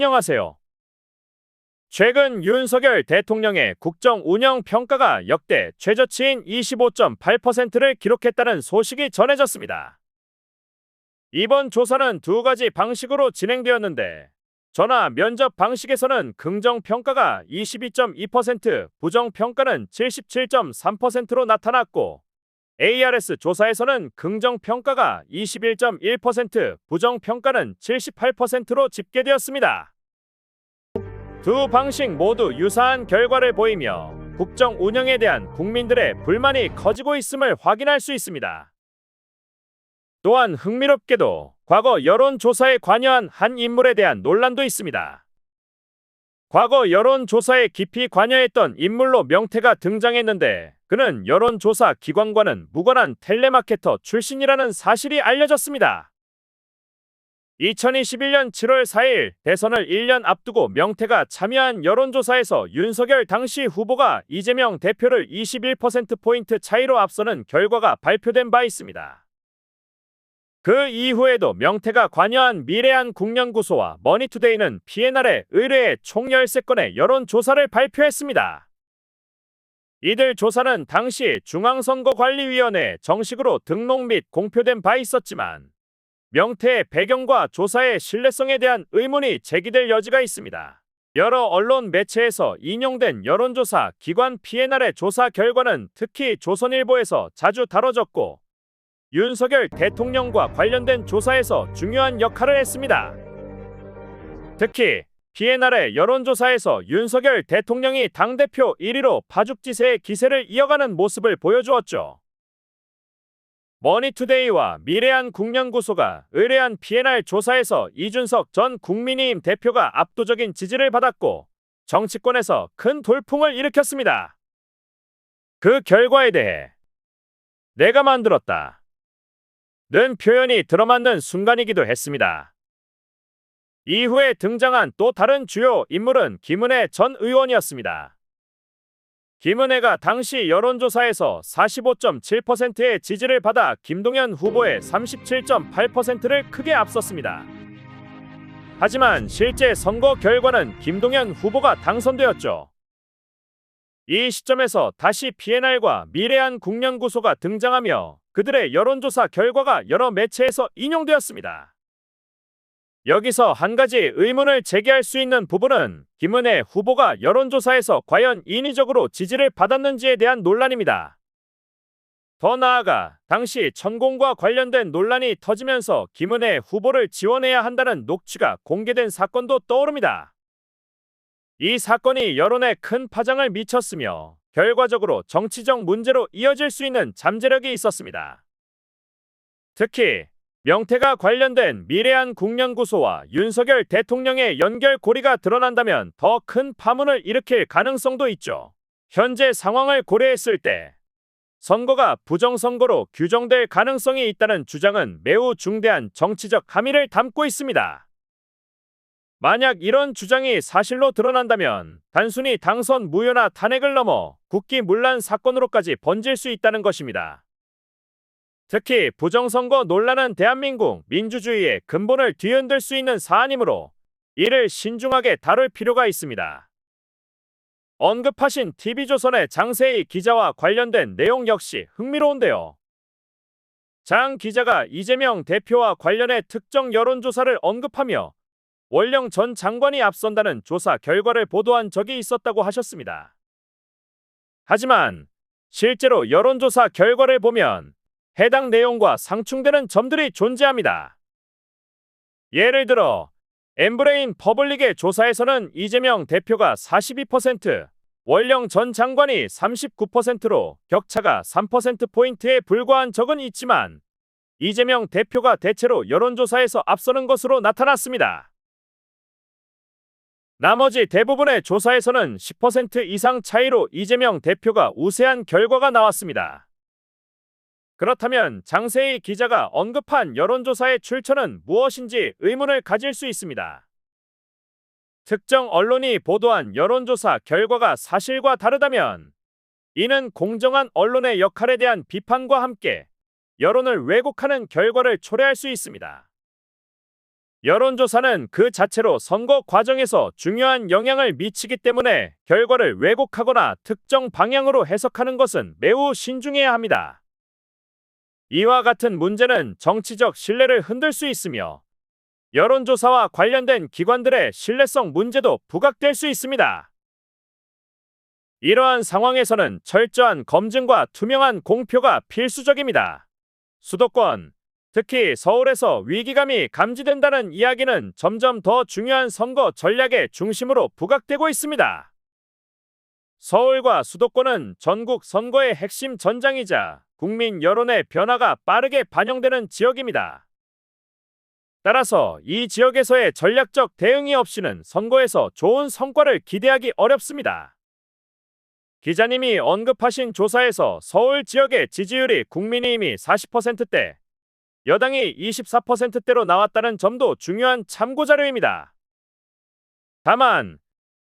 안녕하세요. 최근 윤석열 대통령의 국정 운영 평가가 역대 최저치인 25.8%를 기록했다는 소식이 전해졌습니다. 이번 조사는 두 가지 방식으로 진행되었는데, 전화 면접 방식에서는 긍정 평가가 22.2%, 부정 평가는 77.3%로 나타났고, ARS 조사에서는 긍정 평가가 21.1%, 부정 평가는 78%로 집계되었습니다. 두 방식 모두 유사한 결과를 보이며 국정 운영에 대한 국민들의 불만이 커지고 있음을 확인할 수 있습니다. 또한 흥미롭게도 과거 여론조사에 관여한 한 인물에 대한 논란도 있습니다. 과거 여론조사에 깊이 관여했던 인물로 명태가 등장했는데, 그는 여론조사 기관과는 무관한 텔레마케터 출신이라는 사실이 알려졌습니다. 2021년 7월 4일 대선을 1년 앞두고 명태가 참여한 여론조사에서 윤석열 당시 후보가 이재명 대표를 21%포인트 차이로 앞서는 결과가 발표된 바 있습니다. 그 이후에도 명태가 관여한 미래한 국연구소와 머니투데이는 PNR에 의뢰해 총 13건의 여론조사를 발표했습니다. 이들 조사는 당시 중앙선거관리위원회에 정식으로 등록 및 공표된 바 있었지만, 명태의 배경과 조사의 신뢰성에 대한 의문이 제기될 여지가 있습니다. 여러 언론 매체에서 인용된 여론조사 기관 PNR의 조사 결과는 특히 조선일보에서 자주 다뤄졌고, 윤석열 대통령과 관련된 조사에서 중요한 역할을 했습니다. 특히 PNR의 여론조사에서 윤석열 대통령이 당대표 1위로 파죽지세의 기세를 이어가는 모습을 보여주었죠. 머니투데이와 미래한 국연구소가 의뢰한 PNR 조사에서 이준석 전 국민의힘 대표가 압도적인 지지를 받았고, 정치권에서 큰 돌풍을 일으켰습니다. 그 결과에 대해 내가 만들었다 는 표현이 들어맞는 순간이기도 했습니다. 이후에 등장한 또 다른 주요 인물은 김은혜 전 의원이었습니다. 김은혜가 당시 여론조사에서 45.7%의 지지를 받아 김동연 후보의 37.8%를 크게 앞섰습니다. 하지만 실제 선거 결과는 김동연 후보가 당선되었죠. 이 시점에서 다시 PNR과 미래한 국연구소가 등장하며 그들의 여론조사 결과가 여러 매체에서 인용되었습니다. 여기서 한 가지 의문을 제기할 수 있는 부분은 김은혜 후보가 여론조사에서 과연 인위적으로 지지를 받았는지에 대한 논란입니다. 더 나아가 당시 천공과 관련된 논란이 터지면서 김은혜 후보를 지원해야 한다는 녹취가 공개된 사건도 떠오릅니다. 이 사건이 여론에 큰 파장을 미쳤으며 결과적으로 정치적 문제로 이어질 수 있는 잠재력이 있었습니다. 특히 명태가 관련된 미래한 국연구소와 윤석열 대통령의 연결고리가 드러난다면 더 큰 파문을 일으킬 가능성도 있죠. 현재 상황을 고려했을 때 선거가 부정선거로 규정될 가능성이 있다는 주장은 매우 중대한 정치적 함의를 담고 있습니다. 만약 이런 주장이 사실로 드러난다면 단순히 당선 무효나 탄핵을 넘어 국기문란 사건으로까지 번질 수 있다는 것입니다. 특히 부정선거 논란은 대한민국 민주주의의 근본을 뒤흔들 수 있는 사안이므로 이를 신중하게 다룰 필요가 있습니다. 언급하신 TV조선의 장세희 기자와 관련된 내용 역시 흥미로운데요. 장 기자가 이재명 대표와 관련해 특정 여론조사를 언급하며 원령 전 장관이 앞선다는 조사 결과를 보도한 적이 있었다고 하셨습니다. 하지만 실제로 여론조사 결과를 보면 해당 내용과 상충되는 점들이 존재합니다. 예를 들어 엠브레인 퍼블릭의 조사에서는 이재명 대표가 42%, 원령 전 장관이 39%로 격차가 3%포인트에 불과한 적은 있지만 이재명 대표가 대체로 여론조사에서 앞서는 것으로 나타났습니다. 나머지 대부분의 조사에서는 10% 이상 차이로 이재명 대표가 우세한 결과가 나왔습니다. 그렇다면 장세희 기자가 언급한 여론조사의 출처는 무엇인지 의문을 가질 수 있습니다. 특정 언론이 보도한 여론조사 결과가 사실과 다르다면 이는 공정한 언론의 역할에 대한 비판과 함께 여론을 왜곡하는 결과를 초래할 수 있습니다. 여론조사는 그 자체로 선거 과정에서 중요한 영향을 미치기 때문에 결과를 왜곡하거나 특정 방향으로 해석하는 것은 매우 신중해야 합니다. 이와 같은 문제는 정치적 신뢰를 흔들 수 있으며 여론조사와 관련된 기관들의 신뢰성 문제도 부각될 수 있습니다. 이러한 상황에서는 철저한 검증과 투명한 공표가 필수적입니다. 수도권, 특히 서울에서 위기감이 감지된다는 이야기는 점점 더 중요한 선거 전략의 중심으로 부각되고 있습니다. 서울과 수도권은 전국 선거의 핵심 전장이자 국민 여론의 변화가 빠르게 반영되는 지역입니다. 따라서 이 지역에서의 전략적 대응이 없이는 선거에서 좋은 성과를 기대하기 어렵습니다. 기자님이 언급하신 조사에서 서울 지역의 지지율이 국민의힘이 40%대, 여당이 24%대로 나왔다는 점도 중요한 참고자료입니다. 다만,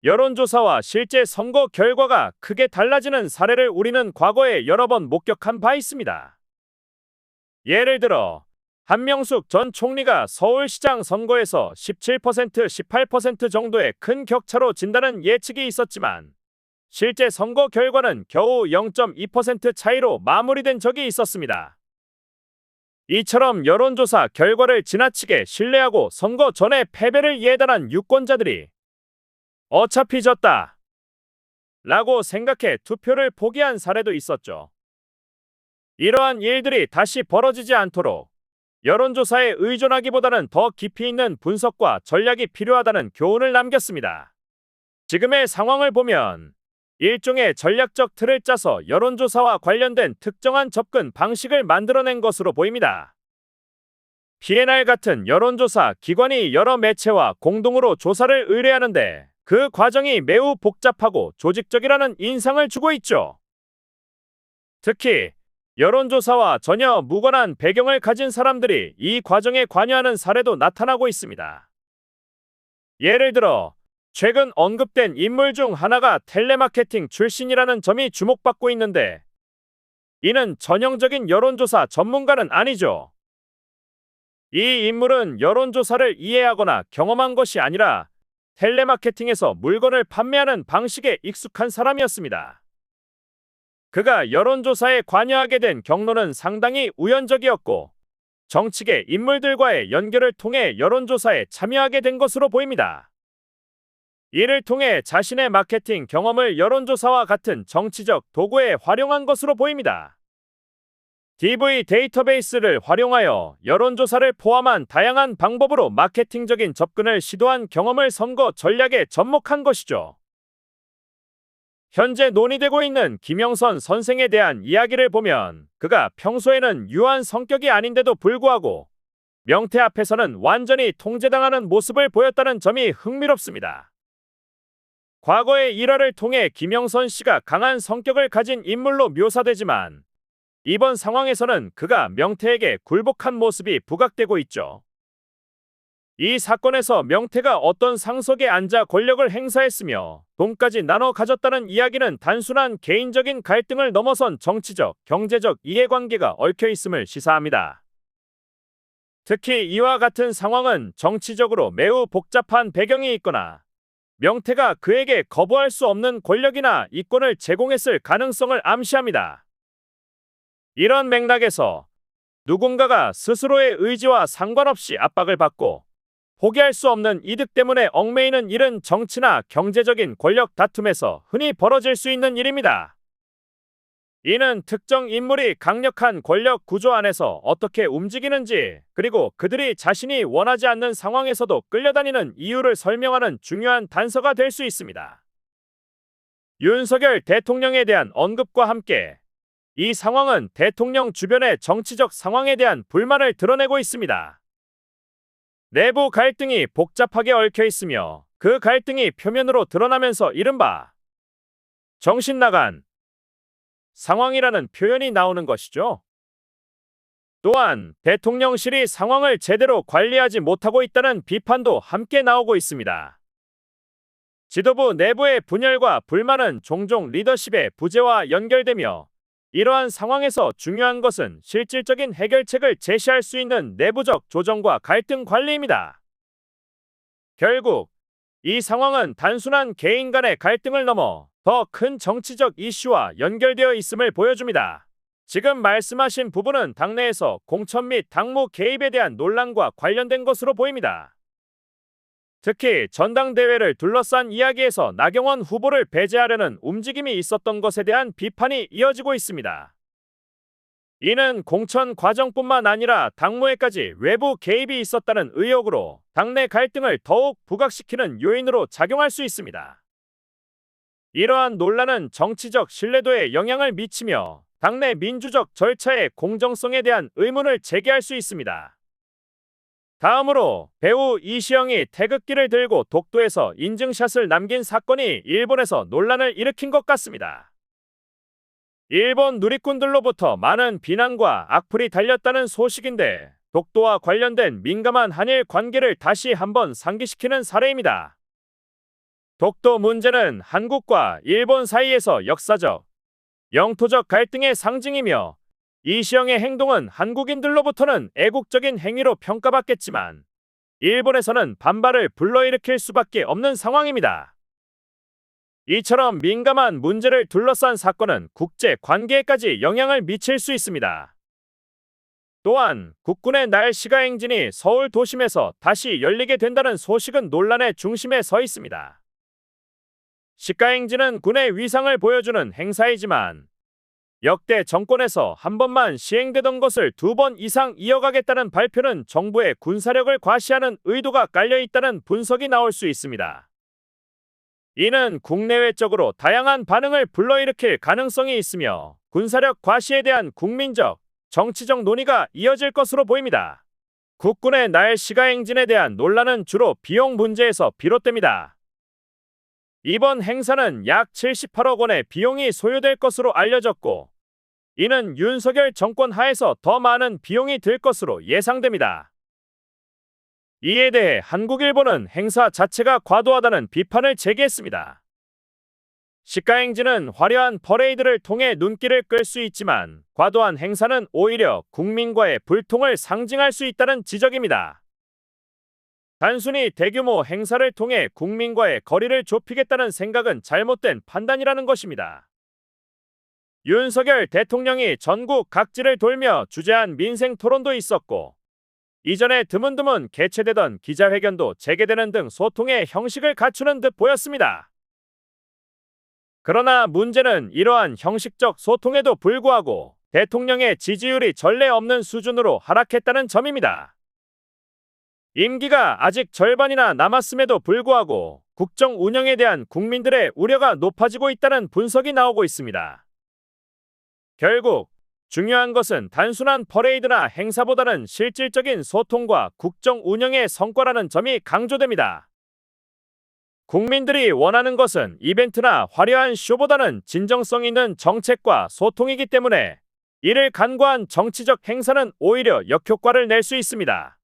여론조사와 실제 선거 결과가 크게 달라지는 사례를 우리는 과거에 여러 번 목격한 바 있습니다. 예를 들어, 한명숙 전 총리가 서울시장 선거에서 17%, 18% 정도의 큰 격차로 진다는 예측이 있었지만, 실제 선거 결과는 겨우 0.2% 차이로 마무리된 적이 있었습니다. 이처럼 여론조사 결과를 지나치게 신뢰하고 선거 전에 패배를 예단한 유권자들이 어차피 졌다 라고 생각해 투표를 포기한 사례도 있었죠. 이러한 일들이 다시 벌어지지 않도록 여론조사에 의존하기보다는 더 깊이 있는 분석과 전략이 필요하다는 교훈을 남겼습니다. 지금의 상황을 보면 일종의 전략적 틀을 짜서 여론조사와 관련된 특정한 접근 방식을 만들어낸 것으로 보입니다. PNR 같은 여론조사 기관이 여러 매체와 공동으로 조사를 의뢰하는데 그 과정이 매우 복잡하고 조직적이라는 인상을 주고 있죠. 특히 여론조사와 전혀 무관한 배경을 가진 사람들이 이 과정에 관여하는 사례도 나타나고 있습니다. 예를 들어 최근 언급된 인물 중 하나가 텔레마케팅 출신이라는 점이 주목받고 있는데 이는 전형적인 여론조사 전문가는 아니죠. 이 인물은 여론조사를 이해하거나 경험한 것이 아니라 텔레마케팅에서 물건을 판매하는 방식에 익숙한 사람이었습니다. 그가 여론조사에 관여하게 된 경로는 상당히 우연적이었고 정치계 인물들과의 연결을 통해 여론조사에 참여하게 된 것으로 보입니다. 이를 통해 자신의 마케팅 경험을 여론조사와 같은 정치적 도구에 활용한 것으로 보입니다. DV 데이터베이스를 활용하여 여론조사를 포함한 다양한 방법으로 마케팅적인 접근을 시도한 경험을 선거 전략에 접목한 것이죠. 현재 논의되고 있는 김영선 선생에 대한 이야기를 보면 그가 평소에는 유한 성격이 아닌데도 불구하고 명태 앞에서는 완전히 통제당하는 모습을 보였다는 점이 흥미롭습니다. 과거의 일화를 통해 김영선 씨가 강한 성격을 가진 인물로 묘사되지만 이번 상황에서는 그가 명태에게 굴복한 모습이 부각되고 있죠. 이 사건에서 명태가 어떤 상석에 앉아 권력을 행사했으며 돈까지 나눠 가졌다는 이야기는 단순한 개인적인 갈등을 넘어선 정치적, 경제적 이해관계가 얽혀 있음을 시사합니다. 특히 이와 같은 상황은 정치적으로 매우 복잡한 배경이 있거나 명태가 그에게 거부할 수 없는 권력이나 이권을 제공했을 가능성을 암시합니다. 이런 맥락에서 누군가가 스스로의 의지와 상관없이 압박을 받고 포기할 수 없는 이득 때문에 얽매이는 일은 정치나 경제적인 권력 다툼에서 흔히 벌어질 수 있는 일입니다. 이는 특정 인물이 강력한 권력 구조 안에서 어떻게 움직이는지, 그리고 그들이 자신이 원하지 않는 상황에서도 끌려다니는 이유를 설명하는 중요한 단서가 될 수 있습니다. 윤석열 대통령에 대한 언급과 함께 이 상황은 대통령 주변의 정치적 상황에 대한 불만을 드러내고 있습니다. 내부 갈등이 복잡하게 얽혀 있으며 그 갈등이 표면으로 드러나면서 이른바 정신 나간 상황이라는 표현이 나오는 것이죠. 또한 대통령실이 상황을 제대로 관리하지 못하고 있다는 비판도 함께 나오고 있습니다. 지도부 내부의 분열과 불만은 종종 리더십의 부재와 연결되며 이러한 상황에서 중요한 것은 실질적인 해결책을 제시할 수 있는 내부적 조정과 갈등 관리입니다. 결국 이 상황은 단순한 개인 간의 갈등을 넘어 더 큰 정치적 이슈와 연결되어 있음을 보여줍니다. 지금 말씀하신 부분은 당내에서 공천 및 당무 개입에 대한 논란과 관련된 것으로 보입니다. 특히 전당대회를 둘러싼 이야기에서 나경원 후보를 배제하려는 움직임이 있었던 것에 대한 비판이 이어지고 있습니다. 이는 공천 과정뿐만 아니라 당무에까지 외부 개입이 있었다는 의혹으로 당내 갈등을 더욱 부각시키는 요인으로 작용할 수 있습니다. 이러한 논란은 정치적 신뢰도에 영향을 미치며 당내 민주적 절차의 공정성에 대한 의문을 제기할 수 있습니다. 다음으로 배우 이시영이 태극기를 들고 독도에서 인증샷을 남긴 사건이 일본에서 논란을 일으킨 것 같습니다. 일본 누리꾼들로부터 많은 비난과 악플이 달렸다는 소식인데 독도와 관련된 민감한 한일 관계를 다시 한번 상기시키는 사례입니다. 독도 문제는 한국과 일본 사이에서 역사적, 영토적 갈등의 상징이며 이시영의 행동은 한국인들로부터는 애국적인 행위로 평가받겠지만 일본에서는 반발을 불러일으킬 수밖에 없는 상황입니다. 이처럼 민감한 문제를 둘러싼 사건은 국제 관계에까지 영향을 미칠 수 있습니다. 또한 국군의 날 시가행진이 서울 도심에서 다시 열리게 된다는 소식은 논란의 중심에 서 있습니다. 시가행진은 군의 위상을 보여주는 행사이지만 역대 정권에서 한 번만 시행되던 것을 2번 이상 이어가겠다는 발표는 정부의 군사력을 과시하는 의도가 깔려 있다는 분석이 나올 수 있습니다. 이는 국내외적으로 다양한 반응을 불러일으킬 가능성이 있으며 군사력 과시에 대한 국민적, 정치적 논의가 이어질 것으로 보입니다. 국군의 날 시가행진에 대한 논란은 주로 비용 문제에서 비롯됩니다. 이번 행사는 약 78억 원의 비용이 소요될 것으로 알려졌고, 이는 윤석열 정권 하에서 더 많은 비용이 들 것으로 예상됩니다. 이에 대해 한국일보는 행사 자체가 과도하다는 비판을 제기했습니다. 시가행진은 화려한 퍼레이드를 통해 눈길을 끌 수 있지만 과도한 행사는 오히려 국민과의 불통을 상징할 수 있다는 지적입니다. 단순히 대규모 행사를 통해 국민과의 거리를 좁히겠다는 생각은 잘못된 판단이라는 것입니다. 윤석열 대통령이 전국 각지를 돌며 주재한 민생 토론도 있었고, 이전에 드문드문 개최되던 기자회견도 재개되는 등 소통의 형식을 갖추는 듯 보였습니다. 그러나 문제는 이러한 형식적 소통에도 불구하고 대통령의 지지율이 전례 없는 수준으로 하락했다는 점입니다. 임기가 아직 절반이나 남았음에도 불구하고 국정 운영에 대한 국민들의 우려가 높아지고 있다는 분석이 나오고 있습니다. 결국 중요한 것은 단순한 퍼레이드나 행사보다는 실질적인 소통과 국정 운영의 성과라는 점이 강조됩니다. 국민들이 원하는 것은 이벤트나 화려한 쇼보다는 진정성 있는 정책과 소통이기 때문에 이를 간과한 정치적 행사는 오히려 역효과를 낼 수 있습니다.